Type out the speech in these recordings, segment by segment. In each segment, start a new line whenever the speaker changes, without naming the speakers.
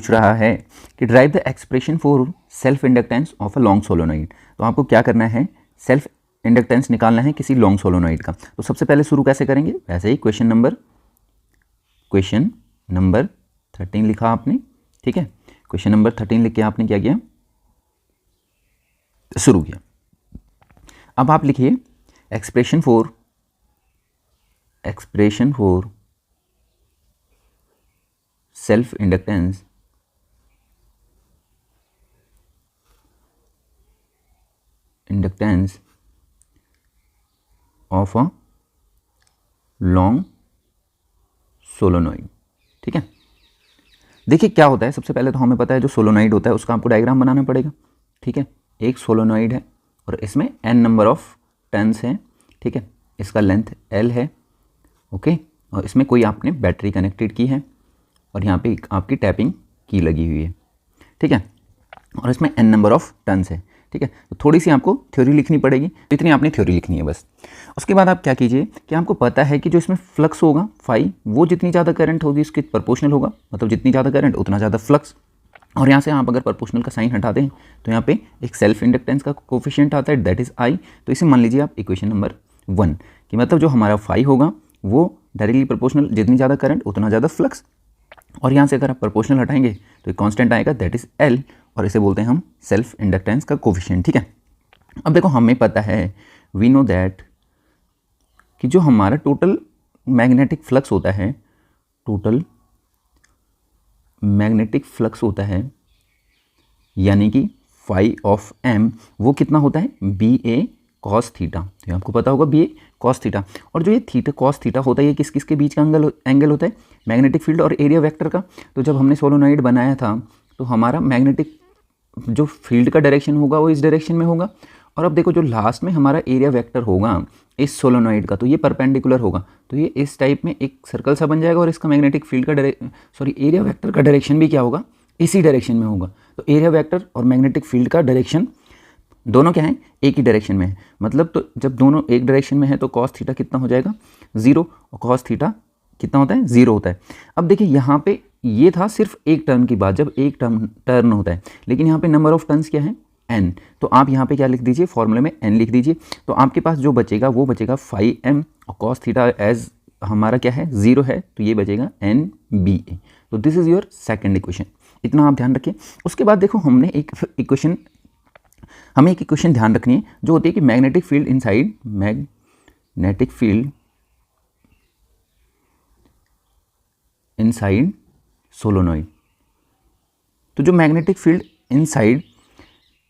पूछ रहा है कि drive the expression for self inductance of a long solenoid. तो आपको क्या करना है, सेल्फ इंडक्टेंस निकालना है किसी लॉन्ग सोलोनॉइड का। तो सबसे पहले शुरू कैसे करेंगे, वैसे ही क्वेश्चन नंबर 13 लिखा आपने, ठीक है। क्वेश्चन नंबर 13 लिख के आपने क्या किया, शुरू किया। अब आप लिखिए expression for self inductance of a long solenoid, ठीक है। देखिए क्या होता है, सबसे पहले तो हमें पता है जो सोलोनॉइड होता है उसका आपको डायग्राम बनाना पड़ेगा, ठीक है। एक सोलोनॉइड है और इसमें n नंबर ऑफ टर्न्स हैं, ठीक है। इसका लेंथ l है, ओके। और इसमें कोई आपने बैटरी कनेक्टेड की है और यहाँ पे आपकी टैपिंग की लगी हुई है, ठीक है। और इसमें n नंबर ऑफ टर्न्स है, ठीक है। तो थोड़ी सी आपको थ्योरी लिखनी पड़ेगी, तो इतनी आपने थ्योरी लिखनी है बस। उसके बाद आप क्या कीजिए कि आपको पता है कि जो इसमें फ्लक्स होगा फाई, वो जितनी ज़्यादा करंट होगी उसके प्रोपोर्शनल होगा, मतलब जितनी ज़्यादा करंट उतना ज़्यादा फ्लक्स। और यहाँ से आप अगर प्रोपोर्शनल का साइन हटा दें तो यहाँ पे एक सेल्फ इंडक्टेंस का कोफिशिएंट आता है, दैट इज़ आई। तो इसे मान लीजिए आप इक्वेशन नंबर 1 कि मतलब जो हमारा फाई होगा वो डायरेक्टली प्रोपोर्शनल, जितनी ज़्यादा करंट उतना ज़्यादा फ्लक्स। और यहाँ से अगर आप प्रोपोर्शनल हटाएंगे तो एक कांस्टेंट आएगा, दैट इज़ एल, और इसे बोलते हैं हम सेल्फ इंडक्टेंस का कोफिशिएंट, ठीक है। अब देखो हमें पता है, वी नो दैट कि जो हमारा टोटल मैग्नेटिक फ्लक्स होता है, टोटल मैग्नेटिक फ्लक्स होता है यानी कि फाई ऑफ एम, वो कितना होता है, बी ए कॉस थीटा। तो आपको पता होगा बी ए कॉस थीटा। और जो ये थीटा कॉस थीटा होता है ये किस किस के बीच का एंगल होता है, मैग्नेटिक फील्ड और एरिया वेक्टर का। तो जब हमने सोलोनॉइड बनाया था तो हमारा मैग्नेटिक जो फील्ड का डायरेक्शन होगा वो इस डायरेक्शन में होगा। और अब देखो जो लास्ट में हमारा एरिया वेक्टर होगा इस सोलोनॉइड का, तो ये परपेंडिकुलर होगा, तो ये इस टाइप में एक सर्कल सा बन जाएगा। और इसका मैग्नेटिक फील्ड का एरिया वेक्टर का डायरेक्शन भी क्या होगा, इसी डायरेक्शन में होगा। तो एरिया वेक्टर और मैग्नेटिक फील्ड का डायरेक्शन दोनों क्या है, एक ही डायरेक्शन में है। मतलब तो जब दोनों एक डायरेक्शन में है तो कॉस थीटा कितना हो जाएगा, 0, और कॉस थीटा कितना होता है, 0 होता है। अब देखिए यहाँ पे ये था सिर्फ एक टर्न की बात, जब एक टर्न होता है, लेकिन यहाँ पे नंबर ऑफ टर्न्स क्या है, n। तो आप यहाँ पे क्या लिख दीजिए, फॉर्मूले में n लिख दीजिए। तो आपके पास जो बचेगा वो बचेगा फाई m, और कॉस थीटा एज हमारा क्या है, 0 है, तो ये बचेगा n b a। तो this is your second equation, इतना आप ध्यान रखिए। उसके बाद देखो हमें एक इक्वेशन ध्यान रखनी है जो होती है कि मैग्नेटिक फील्ड इनसाइड सोलोनॉइड। तो जो मैग्नेटिक फील्ड इनसाइड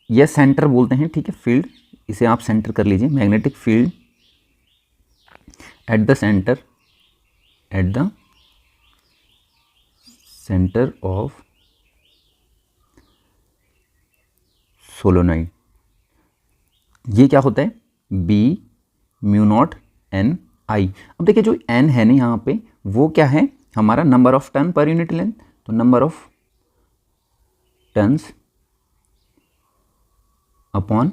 या सेंटर बोलते हैं, ठीक है, फील्ड, इसे आप सेंटर कर लीजिए, magnetic field at the centre of solenoid, ये क्या होता है, बी म्यू नॉट एन आई। अब देखिए जो एन है ना यहाँ पे, वो क्या है, हमारा number of turn per unit length. तो number of turns upon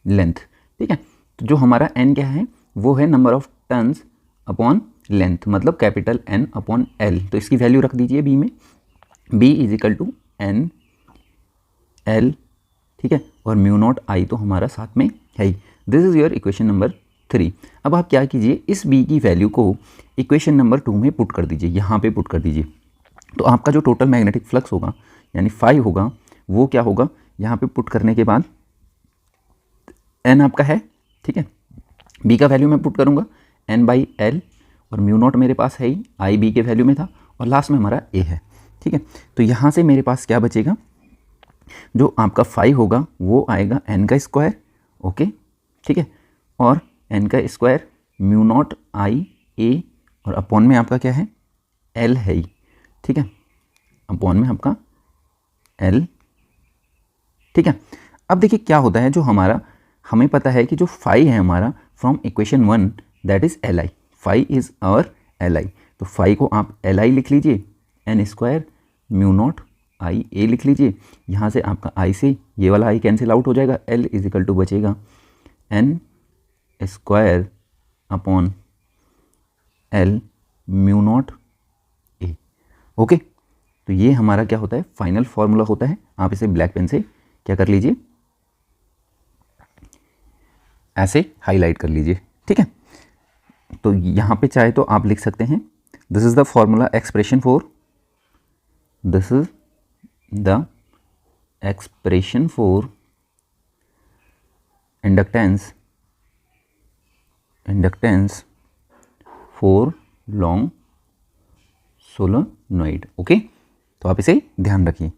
length, ठीक है। तो जो हमारा n क्या है, वो है number of turns upon length, मतलब कैपिटल N अपॉन L। तो इसकी वैल्यू रख दीजिए b में, b is equal to N L, ठीक है। और म्यू नॉट आई तो हमारा साथ में है ही। This is your equation number 3। अब आप क्या कीजिए, इस b की वैल्यू को इक्वेशन नंबर 2 में पुट कर दीजिए, यहाँ पे पुट कर दीजिए। तो आपका जो टोटल मैग्नेटिक फ्लक्स होगा यानी फाई होगा, वो क्या होगा, यहाँ पे पुट करने के बाद n आपका है, ठीक है। b का वैल्यू मैं पुट करूँगा n/l, और म्यू नॉट मेरे पास है ही, आई b के वैल्यू में था, और लास्ट में हमारा a है, ठीक है। तो यहाँ से मेरे पास क्या बचेगा, जो आपका फाई होगा वो आएगा n का स्क्वायर, ओके, ठीक है, और n का square mu naught I a, और अपॉन में आपका क्या है, l है ही, ठीक है, अपॉन में आपका l, ठीक है। अब देखिए क्या होता है, जो हमारा हमें पता है कि जो फाई है हमारा from equation 1 that is L I, phi is our L I. तो फाई को आप एल आई लिख लीजिए, N square mu naught I A लिख लीजिए। यहाँ से आपका आई से ये वाला आई कैंसिल आउट हो जाएगा, एल इज इक्वल टू बचेगा N square upon L mu naught okay, तो ये हमारा क्या होता है, फाइनल फॉर्मूला होता है। आप इसे ब्लैक पेन से क्या कर लीजिए, ऐसे हाईलाइट कर लीजिए, ठीक है। तो यहाँ पे चाहे तो आप लिख सकते हैं, this is the formula expression for, this is the expression for inductance for long solenoid. Okay, तो आप इसे ध्यान रखिए।